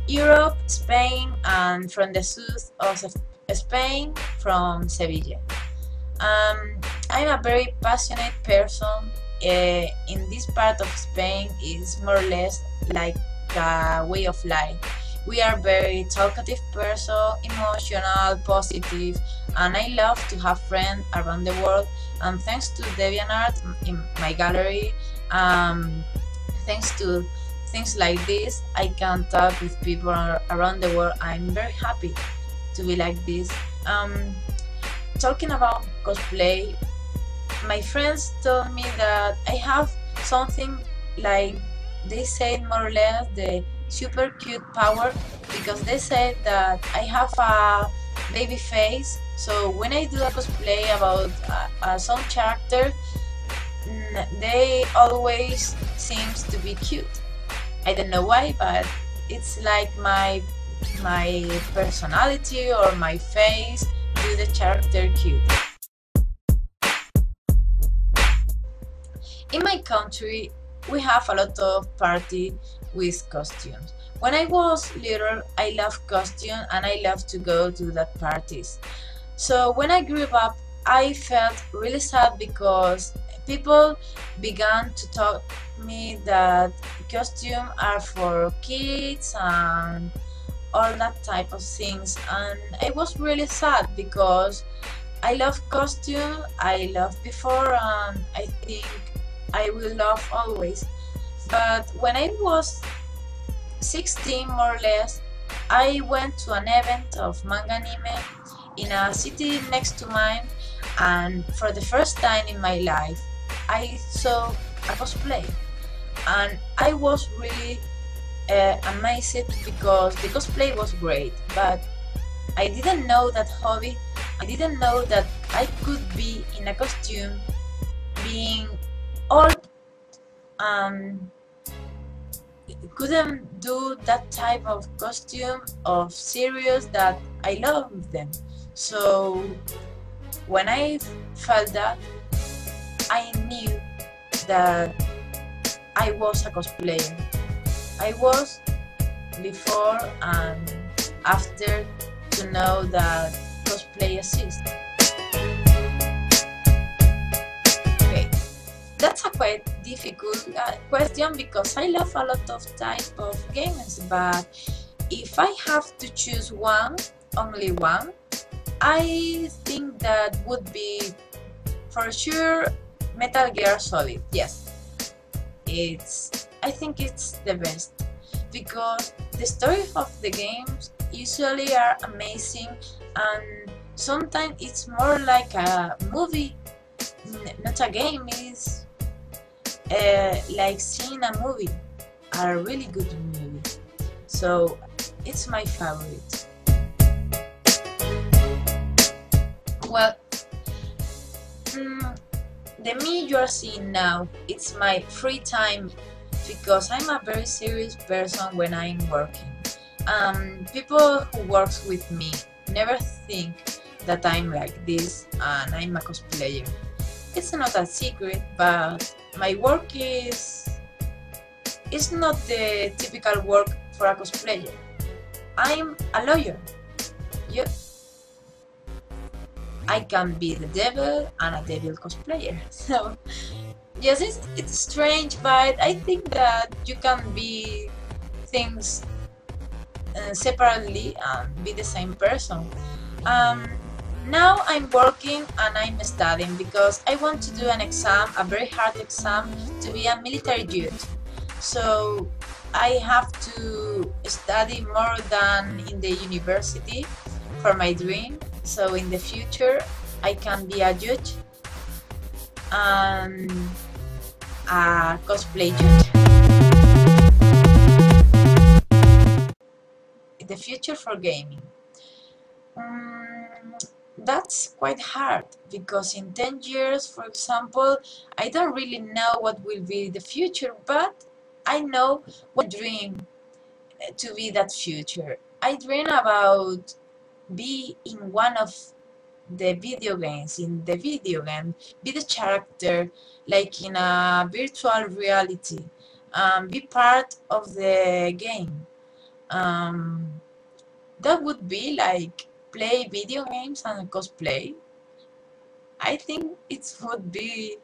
Europe, Spain, and from the south of Spain, from Sevilla. I'm a very passionate person. In this part of Spain, is more or less like a way of life. We are very talkative person, emotional, positive, and I love to have friends around the world. And thanks to DeviantArt in my gallery, um, thanks to things like this, I can talk with people around the world. I'm very happy to be like this. Talking about cosplay, my friends told me that I have something like, they said more or less, the super cute power, because they said that I have a baby face. So when I do a cosplay about some character, they always seems to be cute. I don't know why, but it's like my personality or my face do the character cute. In my country, we have a lot of party with costumes. When I was little, I loved costume and I loved to go to that parties. So when I grew up, I felt really sad because people began to talk me that costumes are for kids and all that type of things, and I was really sad because I love costume, I loved before, and I think I will love always. But when I was 16 more or less, I went to an event of manga anime in a city next to mine, and for the first time in my life I saw a cosplay, and I was really amazed because the cosplay was great, but I didn't know that hobby. I didn't know that I could be in a costume being old and couldn't do that type of costume of serious that I love them. So when I felt that, I knew that I was a cosplayer. I was before and after to know that cosplay exists. Okay, that's a quite difficult question because I love a lot of type of games, but if I have to choose one, only one, I think that would be for sure Metal Gear Solid. Yes, I think it's the best because the story of the games usually are amazing, and sometimes it's more like a movie, not a game. It's like seeing a movie, a really good movie. So it's my favorite. Well, the me you are seeing now, it's my free time because I'm a very serious person when I'm working. People who works with me never think that I'm like this and I'm a cosplayer. It's not a secret, but my work is not the typical work for a cosplayer. I'm a lawyer. Yep. I can be the devil and a devil cosplayer. So yes, it's strange, but I think that you can be things separately and be the same person. Now I'm working and I'm studying because I want to do an exam, a very hard exam, to be a military youth. So I have to study more than in the university for my dream. So in the future I can be a judge and a cosplay judge. The future for gaming. That's quite hard because in 10 years, for example, I don't really know what will be the future, but I know what dream to be that future. I dream about be in one of the video games, be the character, like in a virtual reality, be part of the game. Um, that would be like play video games and cosplay. I think it would be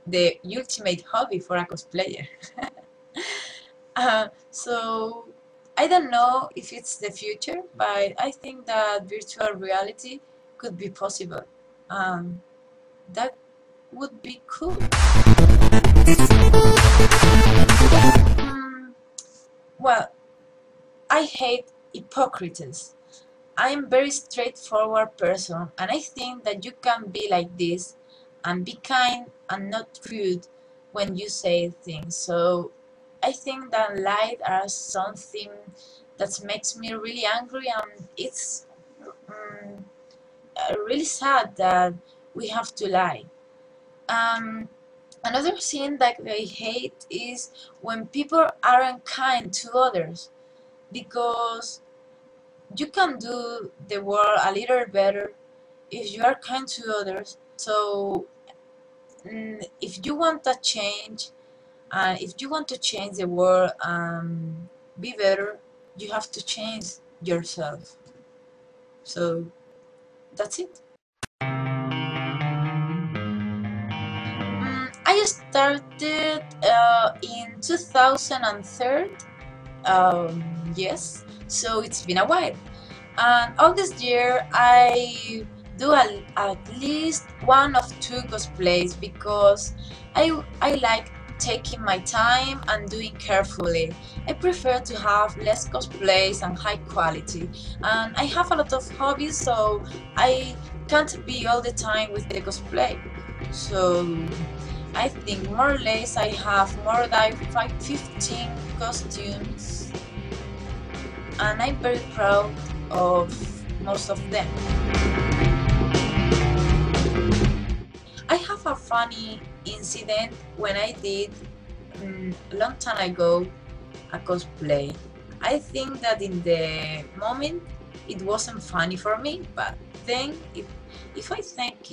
the ultimate hobby for a cosplayer. So I don't know if it's the future, but I think that virtual reality could be possible. Um, that would be cool. Mm, well, I hate hypocrites. I'm very straightforward person, and I think that you can be like this and be kind and not rude when you say things. So I think that lies are something that makes me really angry, and it's mm, really sad that we have to lie. Um, Another thing that I hate is when people aren't kind to others, because you can do the world a little better if you are kind to others. So if you want a change, if you want to change the world and be better, you have to change yourself. So that's it. I started in 2003. Yes, so it's been a while. And all this year, I do at least one of two cosplays because I like taking my time and doing carefully. I prefer to have less cosplays and high quality. And I have a lot of hobbies, so I can't be all the time with the cosplay. So I think more or less I have more than 15 costumes, and I'm very proud of most of them. I have a funny incident when I did a long time ago a cosplay. I think that in the moment it wasn't funny for me, but then if I think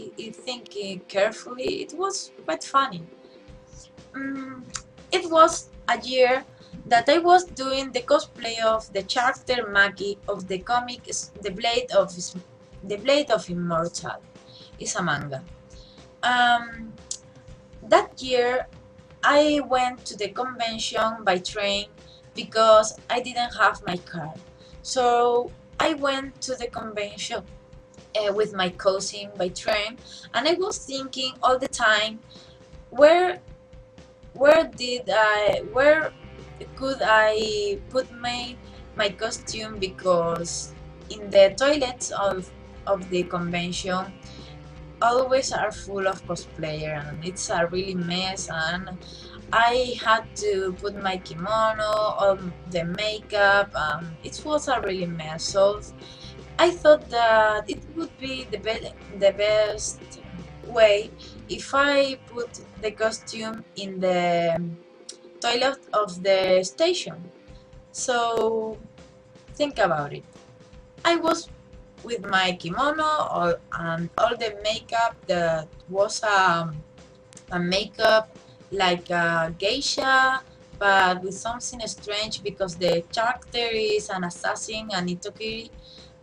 it carefully, it was quite funny. Mm, it was a year that I was doing the cosplay of the character Maki of the comic The Blade of Immortal. It's a manga. Um, that year I went to the convention by train because I didn't have my car. So I went to the convention with my cousin by train, and I was thinking all the time, where where could I put my costume, because in the toilets of the convention always are full of cosplayer and it's a really mess, and I had to put my kimono on the makeup. It was a really mess, so I thought that it would be the best way if I put the costume in the toilet of the station. So think about it. I was with my kimono and all the makeup that was a makeup like a geisha, but with something strange because the character is an assassin, an itokiri,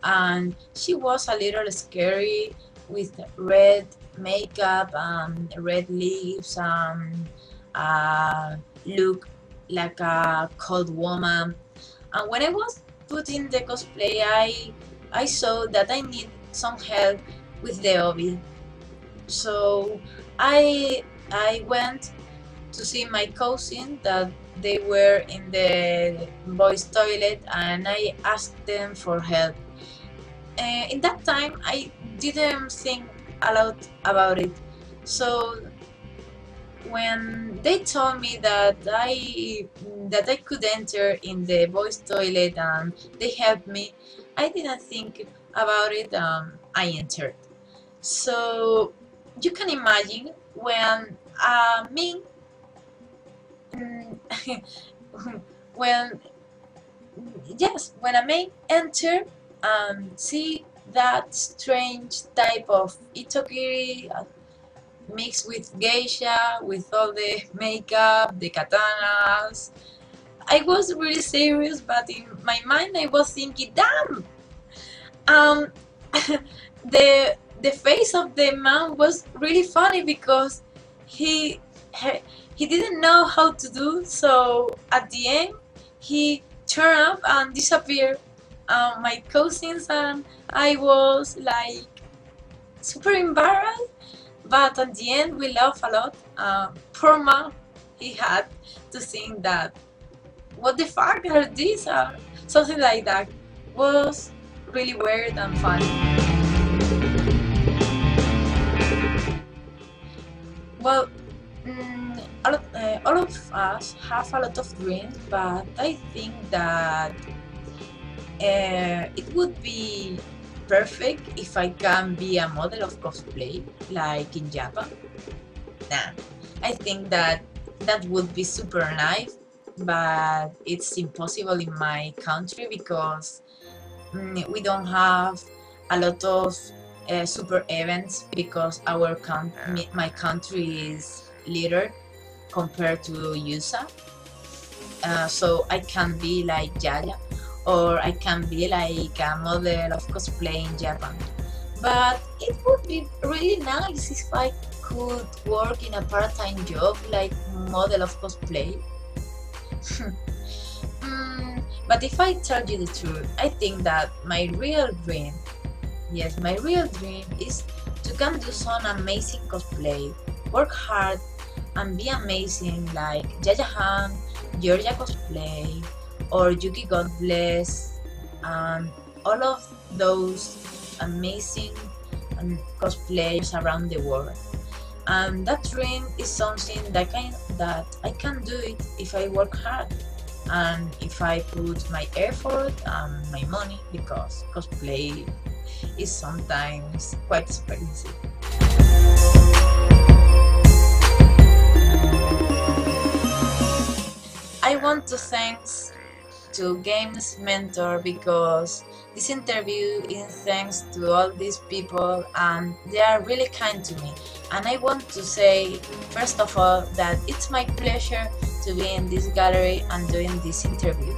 and she was a little scary with red makeup and red lips and look like a cold woman. And when I was putting the cosplay, I saw that I need some help with the hobby. So I went to see my cousin that they were in the boys' toilet, and I asked them for help. In that time, I didn't think a lot about it. So when they told me that I could enter in the boys' toilet and they helped me, I didn't think about it. I entered. So you can imagine when me when when a man enter and see that strange type of itokiri mixed with geisha, with all the makeup, the katanas. I was really serious, but in my mind I was thinking, damn, um, the face of the man was really funny because he he, he didn't know how to do. So at the end, he turned up and disappeared. My cousins and I was like super embarrassed, but at the end we laughed a lot. Poor man, he had to think that what the fuck are these? Something like that was really weird and funny. Well, all of us have a lot of dreams, but I think that it would be perfect if I can be a model of cosplay, like in Japan. Nah, I think that that would be super nice, but it's impossible in my country because we don't have a lot of super events because my country is little compared to USA. So I can be like Yaya, or I can be like a model of cosplay in Japan. But it would be really nice if I could work in a part-time job like model of cosplay. But if I tell you the truth, I think that my real dream, yes, my real dream is to can do some amazing cosplay, work hard, and be amazing like Yaya Han, Georgia Cosplay, or Yuki God Bless, and all of those amazing cosplayers around the world. And that dream is something that I can do it if I work hard and if I put my effort and my money, because cosplay is sometimes quite expensive. I want to thank to Games Mentor because this interview is thanks to all these people and they are really kind to me. And I want to say, first of all, that it's my pleasure to be in this gallery and doing this interview.